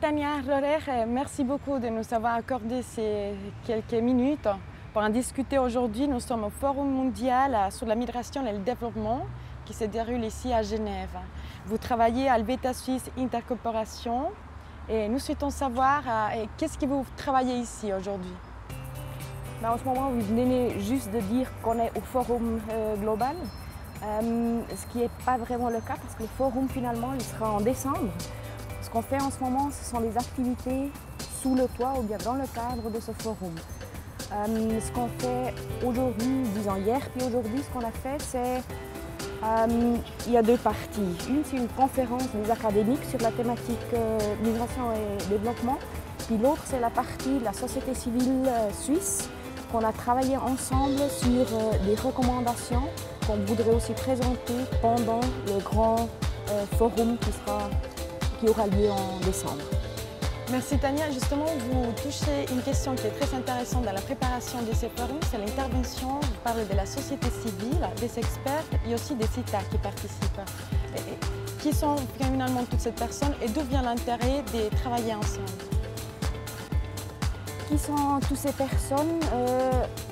Tania Rorer, merci beaucoup de nous avoir accordé ces quelques minutes pour en discuter aujourd'hui. Nous sommes au Forum mondial sur la migration et le développement qui se déroule ici à Genève. Vous travaillez à Helvetia Suisse Intercorporation et nous souhaitons savoir qu'est-ce que vous travaillez ici aujourd'hui. En ce moment, vous venez juste de dire qu'on est au Forum global, ce qui n'est pas vraiment le cas parce que le Forum finalement il sera en décembre. Ce qu'on fait en ce moment, ce sont des activités sous le toit ou bien dans le cadre de ce forum. Ce qu'on fait aujourd'hui, disons hier puis aujourd'hui, ce qu'on a fait, c'est il y a deux parties. Une, c'est une conférence des académiques sur la thématique migration et développement. Puis l'autre, c'est la partie de la société civile suisse qu'on a travaillé ensemble sur des recommandations qu'on voudrait aussi présenter pendant le grand forum qui aura lieu en décembre. Merci Tania. Justement, vous touchez une question qui est très intéressante dans la préparation de ces forums, c'est l'intervention. Vous parlez de la société civile, des experts et aussi des États qui participent. Qui sont finalement toutes ces personnes et d'où vient l'intérêt de travailler ensemble? Qui sont toutes ces personnes?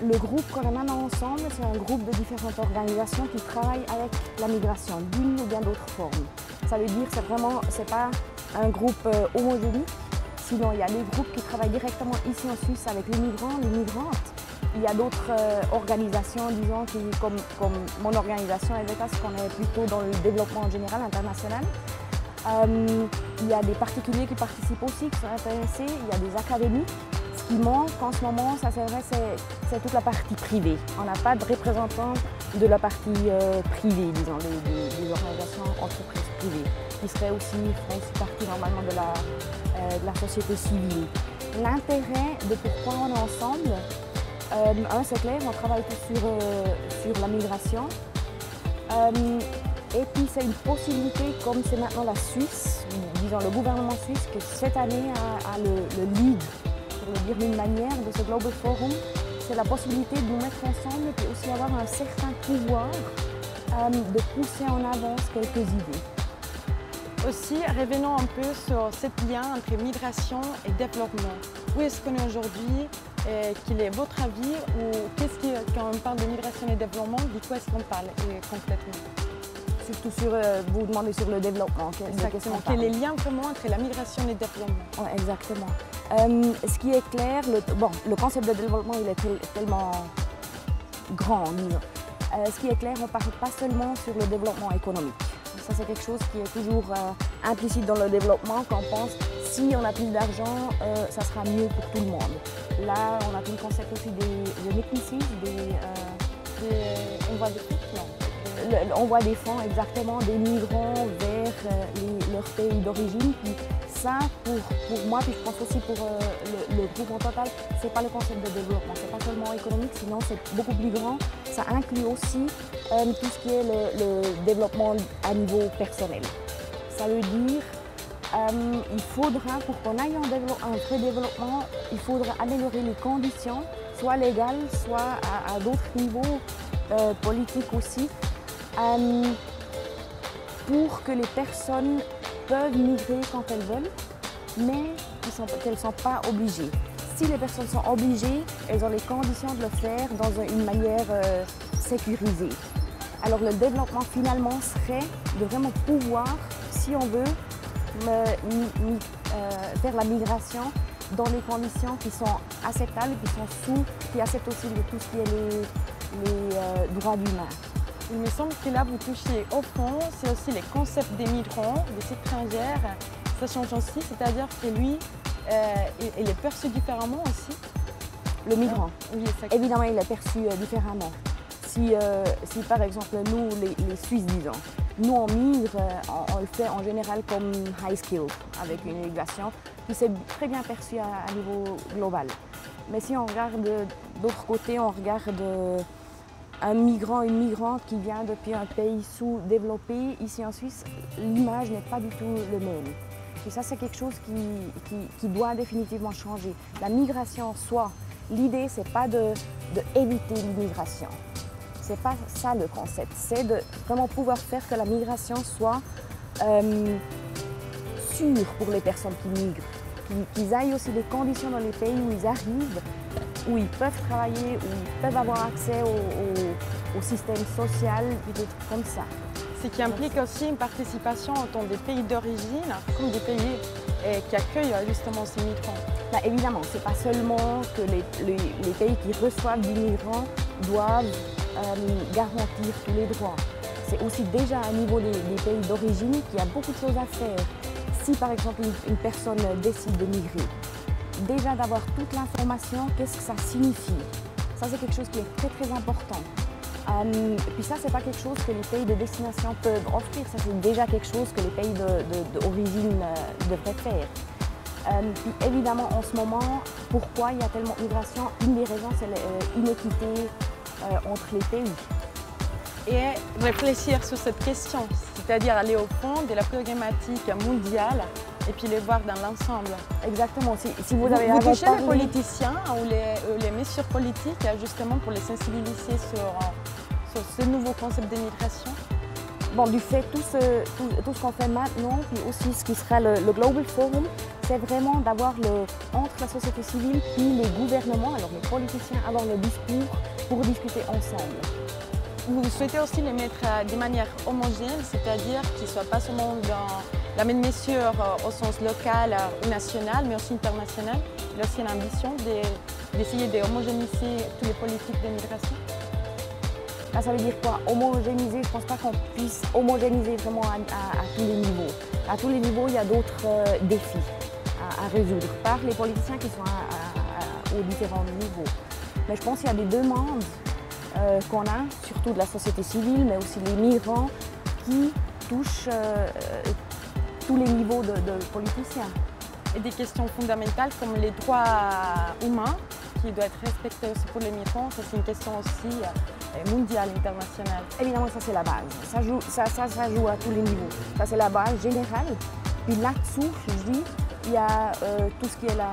Le groupe qu'on a maintenant ensemble, c'est un groupe de différentes organisations qui travaillent avec la migration d'une ou bien d'autres formes. Ça veut dire que c'est pas un groupe homogène. Sinon, il y a des groupes qui travaillent directement ici en Suisse avec les migrants, les migrantes. Il y a d'autres organisations, disons, comme mon organisation Helvetia, qu'on est plutôt dans le développement en général, international. Il y a des particuliers qui participent aussi, qui sont intéressés. Il y a des académiques. Ce qui manque en ce moment, ça c'est vrai, c'est toute la partie privée. On n'a pas de représentants de la partie privée, disons, des organisations entreprises privées, qui seraient aussi, font aussi partie normalement de la société civile. L'intérêt de pourquoi on est ensemble, c'est clair, on travaille sur la migration. Et puis c'est une possibilité, comme c'est maintenant la Suisse, disons le gouvernement suisse, que cette année a le lead, pour le dire d'une manière, de ce Global Forum, c'est la possibilité de nous mettre ensemble et puis aussi avoir un certain pouvoir de pousser en avance quelques idées. Aussi, revenons un peu sur ce lien entre migration et développement. Où est-ce qu'on est aujourd'hui? Quel est votre avis? Ou quand on parle de migration et développement, de quoi est-ce qu'on parle concrètement? Surtout vous demandez sur le développement. Exactement. Quel est le lien vraiment entre la migration et le développement? Oui, exactement. Ce qui est clair, le concept de développement il est tellement grand. Ce qui est clair, on ne parle pas seulement sur le développement économique. Ça, c'est quelque chose qui est toujours implicite dans le développement, quand on pense si on a plus d'argent, ça sera mieux pour tout le monde. Là, on a tout le concept aussi des remittances, On voit des fonds? Non. On voit des fonds exactement, des migrants vers leur pays d'origine. Puis ça, pour moi, puis je pense aussi pour le groupe en total, ce n'est pas le concept de développement. Ce n'est pas seulement économique, sinon c'est beaucoup plus grand. Ça inclut aussi tout ce qui est le développement à niveau personnel. Ça veut dire il faudra, pour qu'on aille un vrai développement, il faudra améliorer les conditions, soit légales, soit à d'autres niveaux politiques aussi, pour que les personnes peuvent migrer quand elles veulent, mais qu'elles ne sont pas obligées. Si les personnes sont obligées, elles ont les conditions de le faire dans une manière sécurisée. Alors le développement finalement serait de vraiment pouvoir, si on veut, faire la migration dans des conditions qui sont acceptables, qui acceptent aussi tout ce qui est les droits humains. Il me semble que là, vous touchez au fond, c'est aussi les concepts des migrants, des étrangères. Ça change aussi, c'est-à-dire que lui, il est perçu différemment aussi. Le migrant, oui, évidemment, il est perçu différemment. Si par exemple, nous, les Suisses, disons, nous on migre, on le fait en général comme high skill, avec une immigration, puis c'est très bien perçu à niveau global. Mais si on regarde d'autre côté, on regarde un migrant, une migrante qui vient depuis un pays sous-développé, ici en Suisse, l'image n'est pas du tout le même. Et ça, c'est quelque chose qui doit définitivement changer. La migration en soi, l'idée, c'est pas d'éviter l'immigration. C'est pas ça le concept. C'est de vraiment pouvoir faire que la migration soit sûre pour les personnes qui migrent. qu'ils aillent aussi les conditions dans les pays où ils arrivent, où ils peuvent travailler, où ils peuvent avoir accès au système social, des trucs comme ça. Ce qui implique aussi une participation autant des pays d'origine comme des pays qui accueillent justement ces migrants. Bah, évidemment, ce n'est pas seulement que les pays qui reçoivent des migrants doivent garantir tous les droits. C'est aussi déjà à niveau des pays d'origine qu'il y a beaucoup de choses à faire. Si par exemple une personne décide de migrer, déjà d'avoir toute l'information, qu'est-ce que ça signifie. Ça c'est quelque chose qui est très très important. Puis ça c'est pas quelque chose que les pays de destination peuvent offrir, ça c'est déjà quelque chose que les pays d'origine devraient faire. Puis évidemment en ce moment, pourquoi il y a tellement de migration, une des raisons c'est l'inéquité entre les pays. Et réfléchir sur cette question, c'est-à-dire aller au fond de la problématique mondiale et puis les voir dans l'ensemble. Exactement. Si vous touchez les politiciens ou les mesures politiques justement pour les sensibiliser sur ce nouveau concept d'immigration? Bon, du fait tout ce qu'on fait maintenant, puis aussi ce qui sera le Global Forum, c'est vraiment d'avoir entre la société civile puis les gouvernements, alors les politiciens, avoir le discours pour discuter ensemble. Vous souhaitez aussi les mettre de manière homogène, c'est-à-dire qu'ils ne soient pas seulement dans la même mesure au sens local ou national, mais aussi international. Il y a aussi une ambition d'essayer d'homogénéiser toutes les politiques d'immigration. Là, ça veut dire quoi? Homogénéiser, je ne pense pas qu'on puisse homogénéiser vraiment à tous les niveaux. À tous les niveaux, il y a d'autres défis à résoudre par les politiciens qui sont aux différents niveaux. Mais je pense qu'il y a des demandes qu'on a, surtout de la société civile, mais aussi les migrants, qui touchent tous les niveaux de politiciens. Et des questions fondamentales comme les droits humains, qui doivent être respectés aussi pour les migrants, ça c'est une question aussi mondiale, internationale. Évidemment, ça c'est la base. Ça joue à tous les niveaux. Ça c'est la base générale. Puis là-dessous, je dis, il y a tout ce qui est la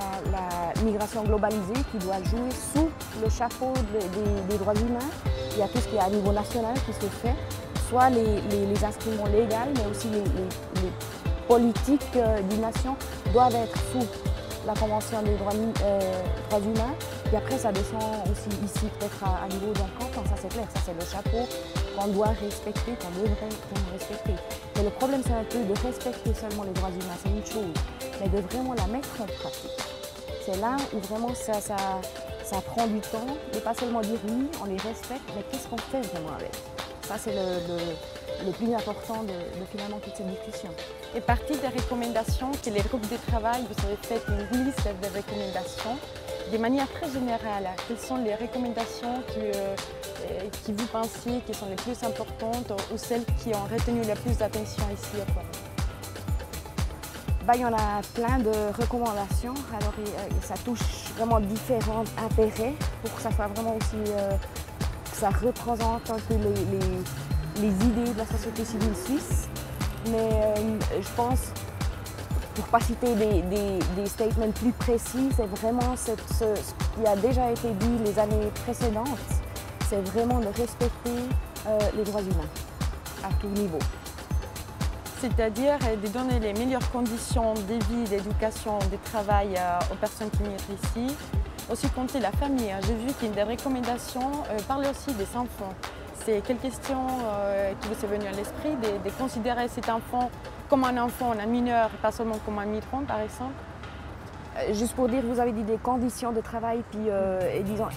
migration globalisée qui doit jouer sous le chapeau des droits humains. Il y a tout ce qui est à niveau national qui se fait, soit les instruments légaux, mais aussi les politiques d'une nation doivent être sous la Convention des droits humains. Et après, ça descend aussi ici, peut-être à niveau d'un canton, ça c'est clair, ça c'est le chapeau qu'on doit respecter, qu'on devrait respecter. Mais le problème, c'est un peu de respecter seulement les droits humains, c'est une chose, mais de vraiment la mettre en pratique. C'est là où vraiment ça prend du temps, de pas seulement dire oui, on les respecte, mais qu'est-ce qu'on fait vraiment avec? Ça, c'est le plus important de finalement toute cette discussion. Et partie des recommandations que les groupes de travail, vous avez fait une liste de recommandations. De manière très générale, quelles sont les recommandations qui vous pensez qui sont les plus importantes ou celles qui ont retenu le plus d'attention ici au forum? Il y en a plein de recommandations. Alors, ça touche vraiment différents intérêts pour que ça soit vraiment aussi que ça représente un peu les idées de la société civile suisse. Mais je pense, pour ne pas citer des statements plus précis, c'est vraiment ce qui a déjà été dit les années précédentes, c'est vraiment de respecter les droits humains à tout niveau. C'est-à-dire de donner les meilleures conditions de vie, d'éducation, de travail aux personnes qui migrent ici. Aussi compter la famille. J'ai vu qu'une des recommandations parlait aussi des enfants. C'est quelle question qui vous est venue à l'esprit de considérer cet enfant comme un enfant, un mineur, pas seulement comme un migrant par exemple? Juste pour dire, vous avez dit des conditions de travail, puis et disons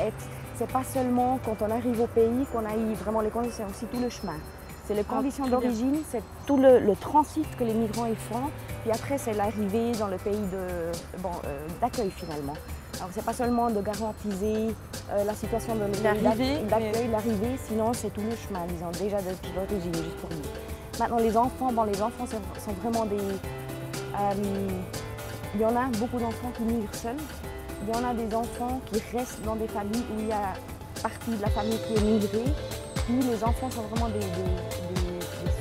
c'est pas seulement quand on arrive au pays qu'on a eu vraiment les conditions, c'est aussi tout le chemin. C'est les conditions d'origine, c'est tout le transit que les migrants y font, puis après c'est l'arrivée dans le pays d'accueil finalement. Alors c'est pas seulement de garantiser la situation de l'accueil, l'arrivée, sinon c'est tout le chemin, disons, déjà d'origine, juste pour nous. Maintenant les enfants sont vraiment des... il y en a beaucoup d'enfants qui migrent seuls, il y en a des enfants qui restent dans des familles où il y a partie de la famille qui est migrée. Puis les enfants sont vraiment des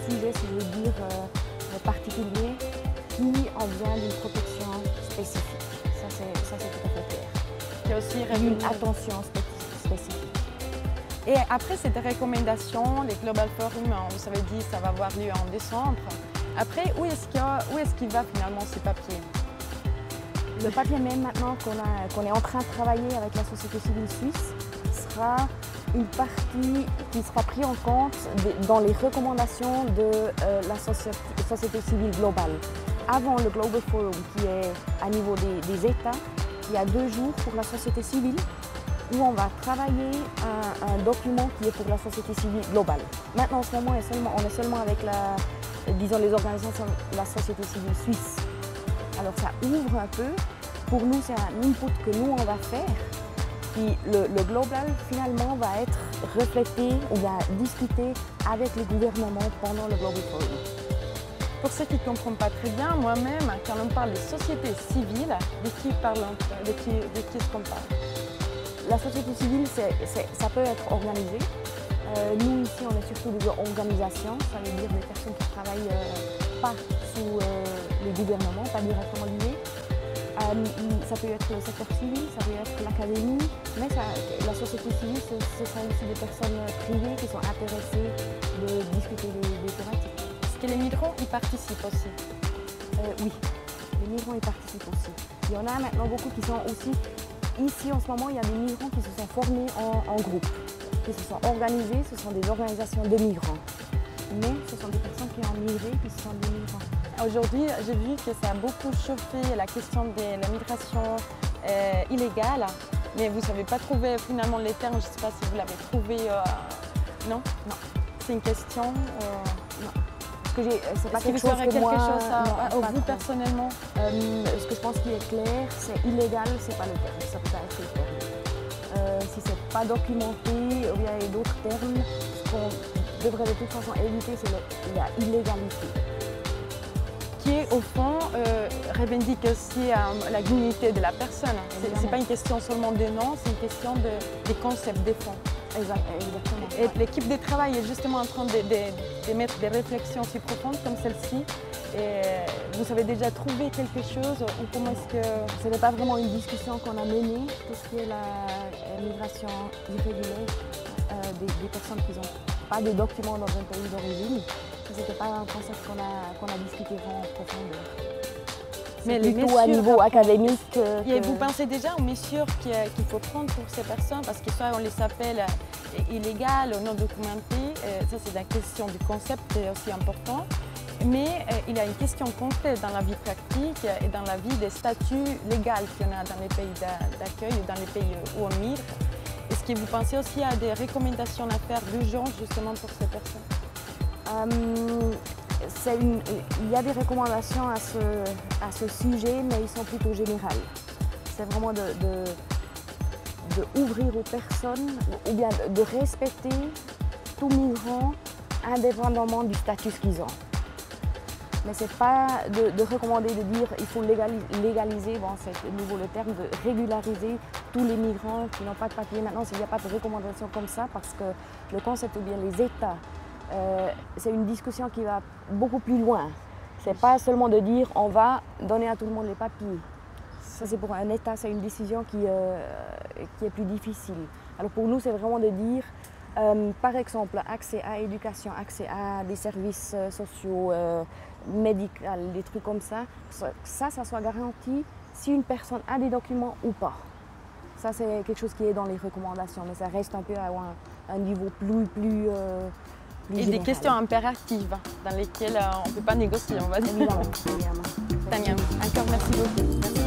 sujets, si je veux dire, particuliers qui ont besoin d'une protection spécifique. Ça, c'est tout à fait clair. Il y a aussi une attention spécifique. Et après cette recommandation, les Global Forum, vous avez dit, ça va avoir lieu en décembre. Après, où est-ce qu'il va finalement ce papier? Le papier même maintenant qu'on est en train de travailler avec la société civile suisse sera une partie qui sera prise en compte dans les recommandations de la société civile globale. Avant le Global Forum qui est à niveau des États, il y a 2 jours pour la société civile où on va travailler un document qui est pour la société civile globale. Maintenant, en ce moment, on est seulement avec les organisations de la société civile suisse. Alors ça ouvre un peu. Pour nous, c'est un input que nous, on va faire. Puis le global, finalement, va être reflété ou bien discuté avec les gouvernements pendant le Global Forum. Pour ceux qui ne comprennent pas très bien, moi-même, quand on parle de société civile, de qui est-ce qu'on parle? La société civile, ça peut être organisé. Nous, ici, on est surtout des organisations, ça veut dire des personnes qui ne travaillent pas sous les gouvernements, pas directement liées. Ça peut être le secteur civil, ça peut être l'académie, mais la société civile, ce sont aussi des personnes privées qui sont intéressées de discuter des thématiques. Est-ce que les migrants y participent aussi? Oui, les migrants y participent aussi. Il y en a maintenant beaucoup qui sont aussi... Ici, en ce moment, il y a des migrants qui se sont formés en groupe, qui se sont organisés, ce sont des organisations de migrants. Mais ce sont des personnes qui ont migré, qui sont des migrants. Aujourd'hui, j'ai vu que ça a beaucoup chauffé la question de la migration illégale, mais vous ne savez pas trouver finalement les termes, je ne sais pas si vous l'avez trouvé. Non? Non. C'est une question non. C'est pas quelque chose que moi... non, vous personnellement? Ce que je pense qui est clair, c'est illégal, c'est pas le terme, ça peut pas être le terme. Si c'est pas documenté, ou bien il y a d'autres termes, ce qu'on devrait de toute façon éviter, c'est la illégalité. Qui est au fond revendique aussi la dignité de la personne. Ce n'est pas une question seulement de nom, c'est une question des concepts, des fonds. Exactement. Et l'équipe de travail est justement en train de mettre des réflexions si profondes comme celle-ci. Et vous avez déjà trouvé quelque chose ou comment est-ce que... Ce n'est pas vraiment une discussion qu'on a menée, tout ce qui est la migration irrégulière des personnes qui n'ont pas de documents dans un pays d'origine. Ce n'était pas un concept qu'on a discuté en profondeur. Mais plutôt à niveau académique. Et vous pensez déjà aux mesures qu'il faut prendre pour ces personnes, parce que soit on les appelle illégales ou non documentées, ça c'est la question du concept qui est aussi important. Mais il y a une question concrète dans la vie pratique et dans la vie des statuts légaux qu'il y en a dans les pays d'accueil et dans les pays où on migre. Est-ce que vous pensez aussi à des recommandations à faire d'urgence justement pour ces personnes? Il y a des recommandations à ce sujet, mais ils sont plutôt générales. C'est vraiment de ouvrir aux personnes, ou bien de respecter tout migrant indépendamment du statut qu'ils ont. Mais ce n'est pas de recommander, de dire qu'il faut légaliser, bon, c'est de nouveau le terme, de régulariser tous les migrants qui n'ont pas de papier. Maintenant, il n'y a pas de recommandation comme ça, parce que le concept ou bien les États, c'est une discussion qui va beaucoup plus loin. Ce n'est pas seulement de dire on va donner à tout le monde les papiers. Ça, c'est pour un État, c'est une décision qui est plus difficile. Alors pour nous, c'est vraiment de dire, par exemple, accès à l'éducation, accès à des services sociaux, médicaux, des trucs comme ça, ça soit garanti si une personne a des documents ou pas. Ça, c'est quelque chose qui est dans les recommandations, mais ça reste un peu à un niveau plus et des questions impératives dans lesquelles on ne peut pas négocier, on va dire. Évidemment. Tania, encore merci beaucoup. Merci.